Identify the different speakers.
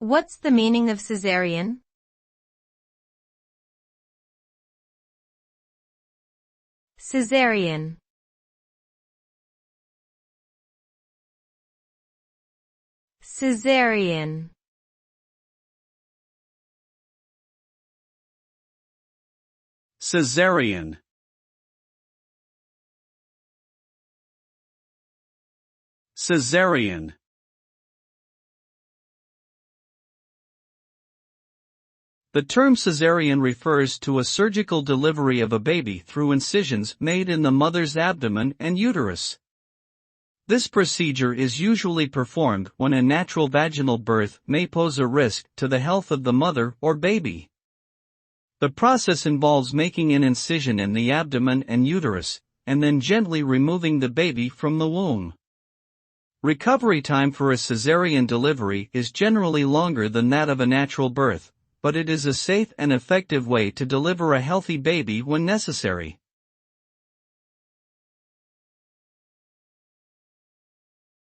Speaker 1: What's the meaning of cesarean? Cesarean. Cesarean.
Speaker 2: Cesarean. Cesarean. The term cesarean refers to a surgical delivery of a baby through incisions made in the mother's abdomen and uterus. This procedure is usually performed when a natural vaginal birth may pose a risk to the health of the mother or baby. The process involves making an incision in the abdomen and uterus, and then gently removing the baby from the womb. Recovery time for a cesarean delivery is generally longer than that of a natural birth, but it is a safe and effective way to deliver a healthy baby when necessary.